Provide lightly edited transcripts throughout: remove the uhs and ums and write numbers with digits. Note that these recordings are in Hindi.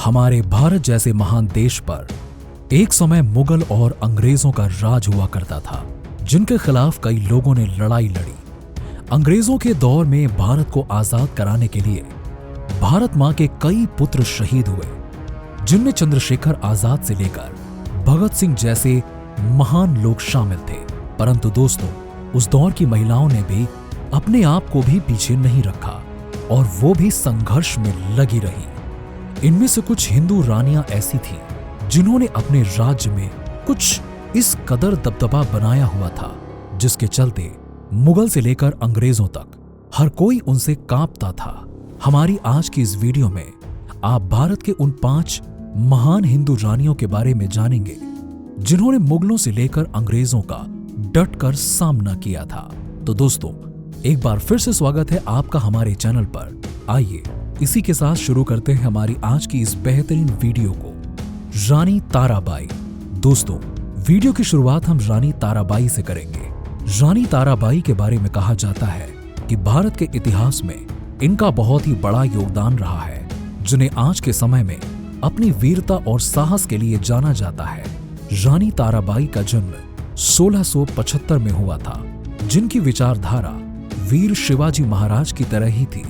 हमारे भारत जैसे महान देश पर एक समय मुगल और अंग्रेजों का राज हुआ करता था, जिनके खिलाफ कई लोगों ने लड़ाई लड़ी। अंग्रेजों के दौर में भारत को आजाद कराने के लिए भारत मां के कई पुत्र शहीद हुए, जिनमें चंद्रशेखर आजाद से लेकर भगत सिंह जैसे महान लोग शामिल थे। परंतु दोस्तों, उस दौर की महिलाओं ने भी अपने आप को भी पीछे नहीं रखा और वो भी संघर्ष में लगी रही। इनमें से कुछ हिंदू रानियां ऐसी थीं जिन्होंने अपने राज्य में कुछ इस कदर दबदबा बनाया हुआ था, जिसके चलते मुगल से लेकर अंग्रेजों तक हर कोई उनसे कांपता था। हमारी आज की इस वीडियो में आप भारत के उन 5 महान हिंदू रानियों के बारे में जानेंगे जिन्होंने मुगलों से लेकर अंग्रेजों का डटकर सामना किया था। तो दोस्तों, एक बार फिर से स्वागत है आपका हमारे चैनल पर। आइए इसी के साथ शुरू करते हैं हमारी आज की इस बेहतरीन वीडियो को। रानी ताराबाई। दोस्तों, वीडियो की शुरुआत हम रानी ताराबाई से करेंगे। रानी ताराबाई के बारे में कहा जाता है कि भारत के इतिहास में इनका बहुत ही बड़ा योगदान रहा है, जिन्हें आज के समय में अपनी वीरता और साहस के लिए जाना जाता है। रानी ताराबाई का जन्म 1675 में हुआ था, जिनकी विचारधारा वीर शिवाजी महाराज की तरह ही थी।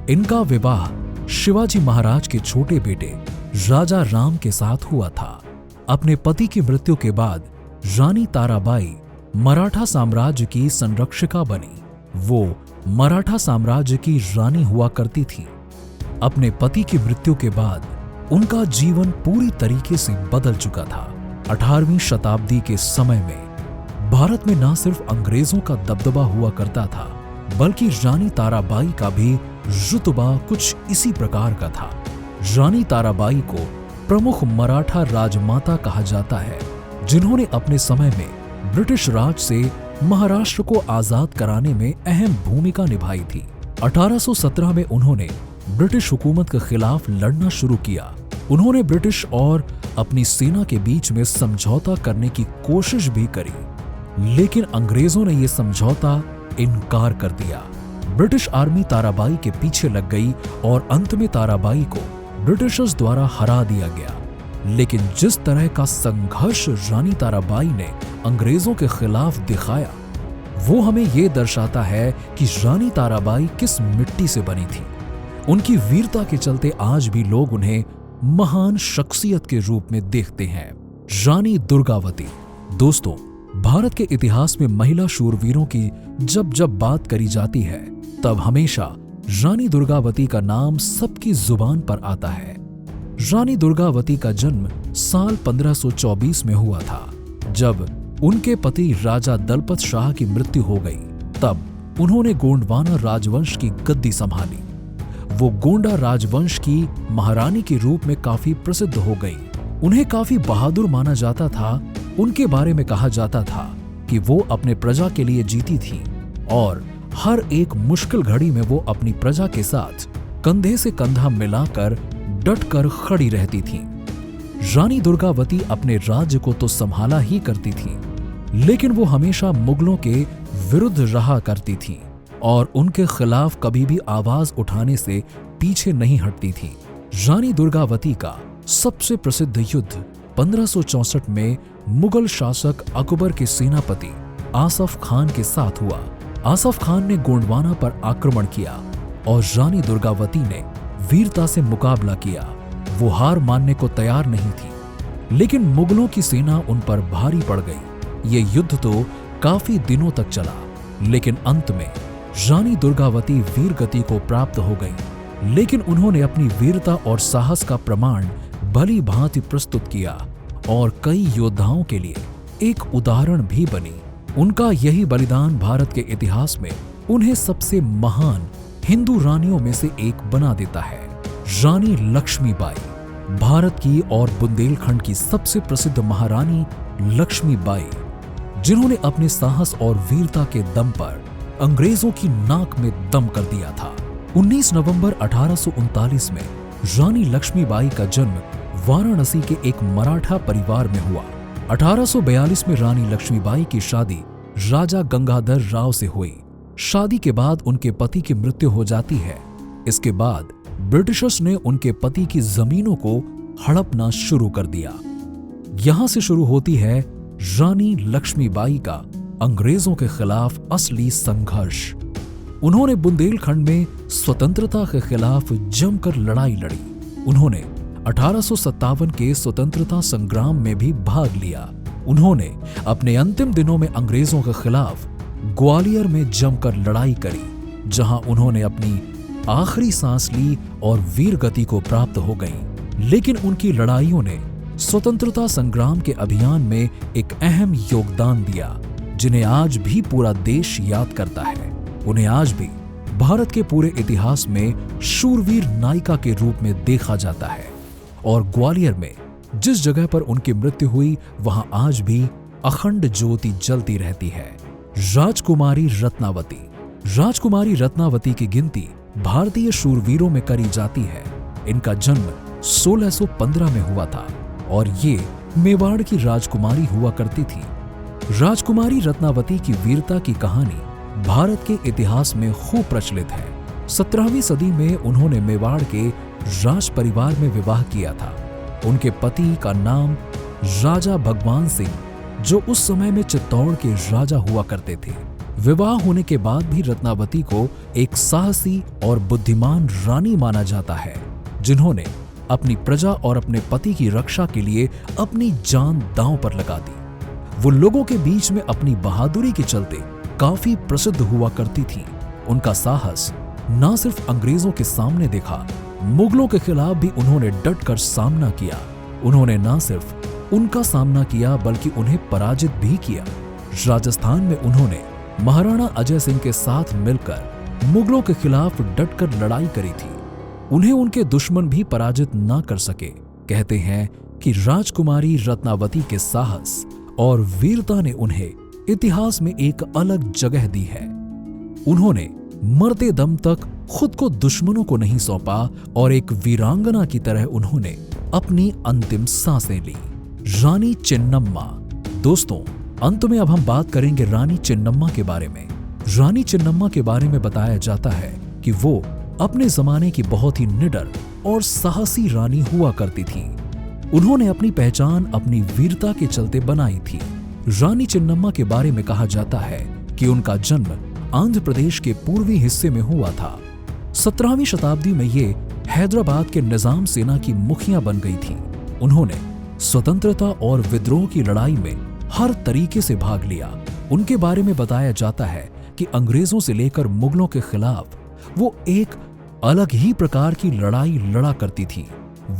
इनका विवाह शिवाजी महाराज के छोटे बेटे राजा राम के साथ हुआ था। अपने पति की मृत्यु के बाद रानी ताराबाई मराठा साम्राज्य की संरक्षिका बनी। वो मराठा साम्राज्य की रानी हुआ करती थी। अपने पति की मृत्यु के बाद उनका जीवन पूरी तरीके से बदल चुका था। 18वीं शताब्दी के समय में भारत में न सिर्फ अंग्रेजों का दबदबा हुआ करता था, बल्कि रानी ताराबाई का भी रुतबा कुछ इसी प्रकार का था। रानी ताराबाई को प्रमुख मराठा राजमाता कहा जाता है, जिन्होंने अपने समय में ब्रिटिश राज से महाराष्ट्र को आजाद कराने में अहम भूमिका निभाई थी। 1817 में उन्होंने ब्रिटिश हुकूमत के खिलाफ लड़ना शुरू किया। उन्होंने ब्रिटिश और अपनी सेना के बीच में समझौता करने की कोशिश भी करी, लेकिन अंग्रेजों ने यह समझौता इनकार कर दिया। ब्रिटिश आर्मी ताराबाई के पीछे लग गई और अंत में ताराबाई को ब्रिटिशर्स द्वारा हरा दिया गया। लेकिन जिस तरह का संघर्ष रानी ताराबाई ने अंग्रेजों के खिलाफ दिखाया, वो हमें यह दर्शाता है कि रानी ताराबाई किस मिट्टी से बनी थी। उनकी वीरता के चलते आज भी लोग उन्हें महान शख्सियत के रूप में देखते हैं। रानी दुर्गावती। दोस्तों, भारत के इतिहास में महिला शूरवीरों की जब जब बात करी जाती है, तब हमेशा रानी दुर्गावती का नाम सबकी जुबान पर आता है। रानी दुर्गावती का जन्म साल 1524 में हुआ था। जब उनके पति राजा दलपत शाह की मृत्यु हो गई, तब उन्होंने गोंडवाना राजवंश की गद्दी संभाली। वो गोंडा राजवंश की महारानी के रूप में काफी प्रसिद्ध हो गई। उन्हें काफी बहादुर माना जाता था। उनके बारे में कहा जाता था कि वो अपने प्रजा के लिए जीती थी और हर एक मुश्किल घड़ी में वो अपनी प्रजा के साथ कंधे से कंधा मिलाकर डटकर खड़ी रहती थी। रानी दुर्गावती अपने राज्य को तो संभाला ही करती थी, लेकिन वो हमेशा मुगलों के विरुद्ध रहा करती थी और उनके खिलाफ कभी भी आवाज उठाने से पीछे नहीं हटती थी। रानी दुर्गावती का सबसे प्रसिद्ध युद्ध 1564 में मुगल शासक अकबर के सेनापति आसफ खान के साथ हुआ। आसफ खान ने गोंडवाना पर आक्रमण किया और रानी दुर्गावती ने वीरता से मुकाबला किया। वो हार मानने को तैयार नहीं थी, लेकिन मुगलों की सेना उन पर भारी पड़ गई। ये युद्ध तो काफी दिनों तक चला, लेकिन अंत में रानी दुर्गावती वीर गति को प्राप्त हो गई। लेकिन उन्होंने अपनी वीरता और साहस का प्रमाण भली भांति प्रस्तुत किया और कई योद्धाओं के लिए एक उदाहरण भी बनी। उनका यही बलिदान भारत के इतिहास में उन्हें सबसे महान हिंदू रानियों में से एक बना देता है। रानी लक्ष्मीबाई। भारत की और बुंदेलखंड की सबसे प्रसिद्ध महारानी लक्ष्मीबाई, जिन्होंने अपने साहस और वीरता के दम पर अंग्रेजों की नाक में दम कर दिया था। 19 नवंबर 1839 में रानी लक्ष्मीबाई का जन्म वाराणसी के एक मराठा परिवार में हुआ। 1842 में रानी लक्ष्मीबाई की शादी राजा गंगाधर राव से हुई। शादी के बाद उनके पति की मृत्यु हो जाती है। इसके बाद ब्रिटिशर्स ने उनके पति की जमीनों को हड़पना शुरू कर दिया। यहां से शुरू होती है रानी लक्ष्मीबाई का अंग्रेजों के खिलाफ असली संघर्ष। उन्होंने बुंदेलखंड में स्वतंत्रता के खिलाफ जमकर लड़ाई लड़ी। उन्होंने 1857 के स्वतंत्रता संग्राम में भी भाग लिया। उन्होंने अपने अंतिम दिनों में अंग्रेजों के खिलाफ ग्वालियर में जमकर लड़ाई करी, जहां उन्होंने अपनी आखिरी सांस ली और वीर गति को प्राप्त हो गई। लेकिन उनकी लड़ाइयों ने स्वतंत्रता संग्राम के अभियान में एक अहम योगदान दिया, जिन्हें आज भी पूरा देश याद करता है। उन्हें आज भी भारत के पूरे इतिहास में शूरवीर नायिका के रूप में देखा जाता है। और ग्वालियर में जिस जगह पर उनकी मृत्यु हुई, वहां आज भी अखंड ज्योति जलती रहती है। राजकुमारी रत्नावती। राजकुमारी रत्नावती की गिनती भारतीय शूरवीरों में करी जाती है। इनका जन्म 1615 में हुआ था और ये मेवाड़ की राजकुमारी हुआ करती थी। राजकुमारी रत्नावती की वीरता की कहानी भारत के इतिहास में खूब प्रचलित है। 17वीं सदी में उन्होंने मेवाड़ के राज परिवार में विवाह किया था। उनके पति का नाम राजा भगवान सिंह, जो उस समय में चित्तौड़ के राजा हुआ करते थे। विवाह होने के बाद भी रत्नावती को एक साहसी और बुद्धिमान रानी माना जाता है, जिन्होंने अपनी प्रजा और अपने पति की रक्षा के लिए अपनी जान दांव पर लगा दी। वो लोगों के बीच में अपनी बहादुरी के चलते काफी प्रसिद्ध हुआ करती थी। उनका साहस न सिर्फ अंग्रेजों के सामने देखा, मुगलों के खिलाफ भी उन्होंने डटकर सामना किया। उन्होंने न सिर्फ उनका सामना किया बल्कि उन्हें पराजित भी किया। राजस्थान में उन्होंने महाराणा अजय सिंह के साथ मिलकर मुगलों के खिलाफ डटकर लड़ाई करी थी। उन्हें उनके दुश्मन भी पराजित न कर सके। कहते हैं कि राजकुमारी रत्नावती के साहस और वीरता ने उन्हें इतिहास में एक अलग जगह दी है। उन्होंने मरते दम तक खुद को दुश्मनों को नहीं सौंपा और एक वीरांगना की तरह उन्होंने अपनी अंतिम सांसें ली। रानी चेन्नम्मा। दोस्तों, अंत में अब हम बात करेंगे रानी चेन्नम्मा के बारे में। रानी चेन्नम्मा के बारे में बताया जाता है कि वो अपने जमाने की बहुत ही निडर और साहसी रानी हुआ करती थी। उन्होंने अपनी पहचान अपनी वीरता के चलते बनाई थी। रानी चेन्नम्मा के बारे में कहा जाता है कि उनका जन्म आंध्र प्रदेश के पूर्वी हिस्से में हुआ था। 17वीं शताब्दी में ये हैदराबाद के निजाम सेना की मुखिया बन गई थी। उन्होंने स्वतंत्रता और विद्रोह की लड़ाई में हर तरीके से भाग लिया। उनके बारे में बताया जाता है कि अंग्रेजों से लेकर मुगलों के खिलाफ वो एक अलग ही प्रकार की लड़ाई लड़ा करती थी।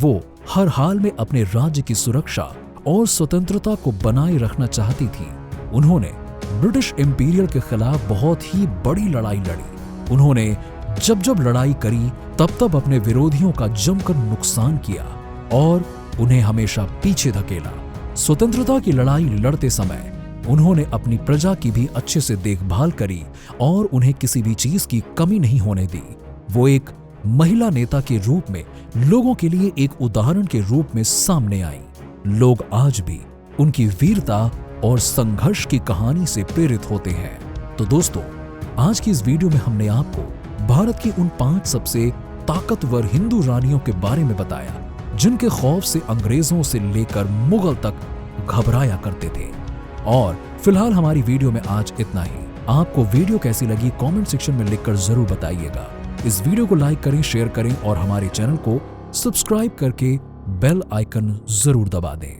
वो हर हाल में अपने राज्य की सुरक्षा और स्वतंत्रता को बनाए रखना चाहती थी। उन्होंने ब्रिटिश इंपीरियल के खिलाफ बहुत ही बड़ी लड़ाई लड़ी। उन्होंने जब जब लड़ाई करी तब तब अपने विरोधियों का जमकर नुकसान किया और उन्हें हमेशा पीछे धकेला। स्वतंत्रता की लड़ाई लड़ते समय उन्होंने अपनी प्रजा की भी अच्छे से देखभाल करी और उन्हें किसी भी चीज की कमी नहीं होने दी। वो एक महिला नेता के रूप में लोगों के लिए एक उदाहरण के रूप में सामने आई। लोग आज भी उनकी वीरता और संघर्ष की कहानी से प्रेरित होते हैं। तो दोस्तों, आज की इस वीडियो में हमने आपको भारत की उन 5 सबसे ताकतवर हिंदू रानियों के बारे में बताया, जिनके खौफ से अंग्रेजों से लेकर मुगल तक घबराया करते थे। और फिलहाल हमारी वीडियो में आज इतना ही। आपको वीडियो कैसी लगी कमेंट सेक्शन में लिखकर जरूर बताइएगा। इस वीडियो को लाइक करें, शेयर करें और हमारे चैनल को सब्सक्राइब करके बेल आइकन जरूर दबा दें।